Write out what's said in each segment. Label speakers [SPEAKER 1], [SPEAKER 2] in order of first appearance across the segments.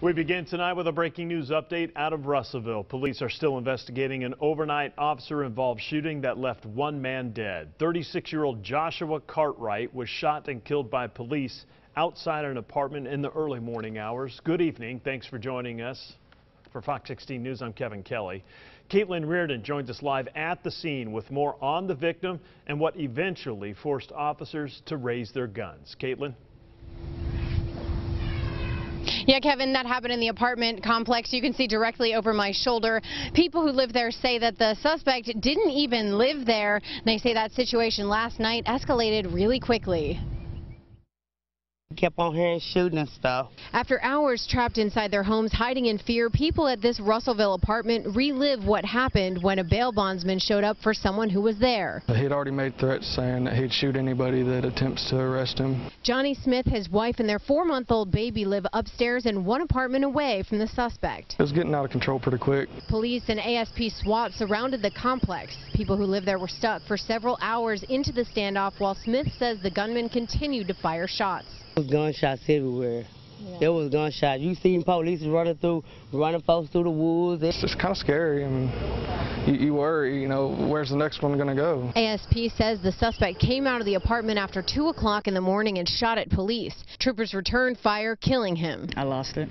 [SPEAKER 1] We begin tonight with a breaking news update out of Russellville. Police are still investigating an overnight officer-involved shooting that left one man dead. 36-year-old Joshua Cartwright was shot and killed by police outside an apartment in the early morning hours. Good evening. Thanks for joining us. For Fox 16 News, I'm Kevin Kelly. Caitlin Reardon joins us live at the scene with more on the victim and what eventually forced officers to raise their guns. Caitlin?
[SPEAKER 2] Yeah, Kevin, that happened in the apartment complex. You can see directly over my shoulder. People who live there say that the suspect didn't even live there. They say that situation last night escalated really quickly.
[SPEAKER 3] Kept on hearing shooting and stuff.
[SPEAKER 2] After hours trapped inside their homes hiding in fear, people at this Russellville apartment relive what happened when a bail bondsman showed up for someone who was there.
[SPEAKER 4] He'd already made threats saying that he'd shoot anybody that attempts to arrest him.
[SPEAKER 2] Johnny Smith, his wife, and their 4-month-old baby live upstairs and one apartment away from the suspect.
[SPEAKER 4] It was getting out of control pretty quick.
[SPEAKER 2] Police and ASP SWAT surrounded the complex. People who live there were stuck for several hours into the standoff while Smith says the gunman continued to fire shots.
[SPEAKER 3] There was gunshots everywhere. Yeah. There was gunshots. You seen police running folks through the woods.
[SPEAKER 4] It's just kind of scary. I mean, you worry, you know, where's the next one going to go?
[SPEAKER 2] ASP says the suspect came out of the apartment after 2 o'clock in the morning and shot at police. Troopers returned fire, killing him.
[SPEAKER 5] I lost it.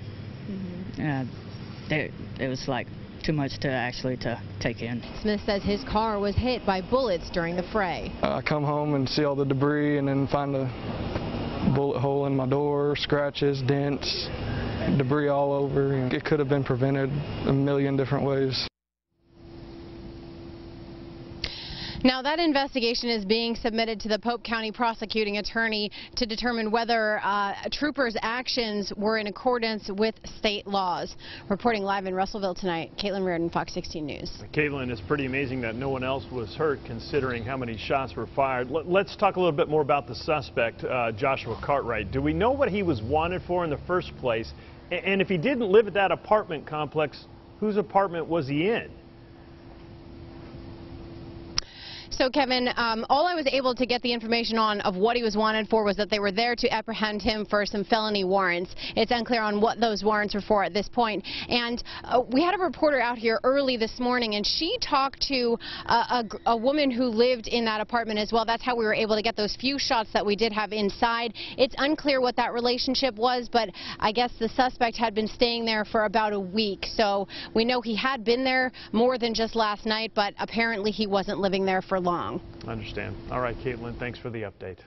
[SPEAKER 5] It was like too much to actually take in.
[SPEAKER 2] Smith says his car was hit by bullets during the fray.
[SPEAKER 4] I come home and see all the debris and then find a bullet hole in my door, scratches, dents, debris all over. It could have been prevented a million different ways.
[SPEAKER 2] Now that investigation is being submitted to the Pope County prosecuting attorney to determine whether troopers' actions were in accordance with state laws. Reporting live in Russellville tonight, Caitlin Reardon, Fox 16 News.
[SPEAKER 1] Caitlin, it's pretty amazing that no one else was hurt considering how many shots were fired. Let's talk a little bit more about the suspect, Joshua Cartwright. Do we know what he was wanted for in the first place? And if he didn't live at that apartment complex, whose apartment was he in?
[SPEAKER 2] So, Kevin, all I was able to get the information on of what he was wanted for was that they were there to apprehend him for some felony warrants. It's unclear on what those warrants were for at this point. And we had a reporter out here early this morning, and she talked to a woman who lived in that apartment as well. That's how we were able to get those few shots that we did have inside. It's unclear what that relationship was, but I guess the suspect had been staying there for about a week. So we know he had been there more than just last night, but apparently he wasn't living there for long.
[SPEAKER 1] I understand. All right, Caitlin, thanks for the update.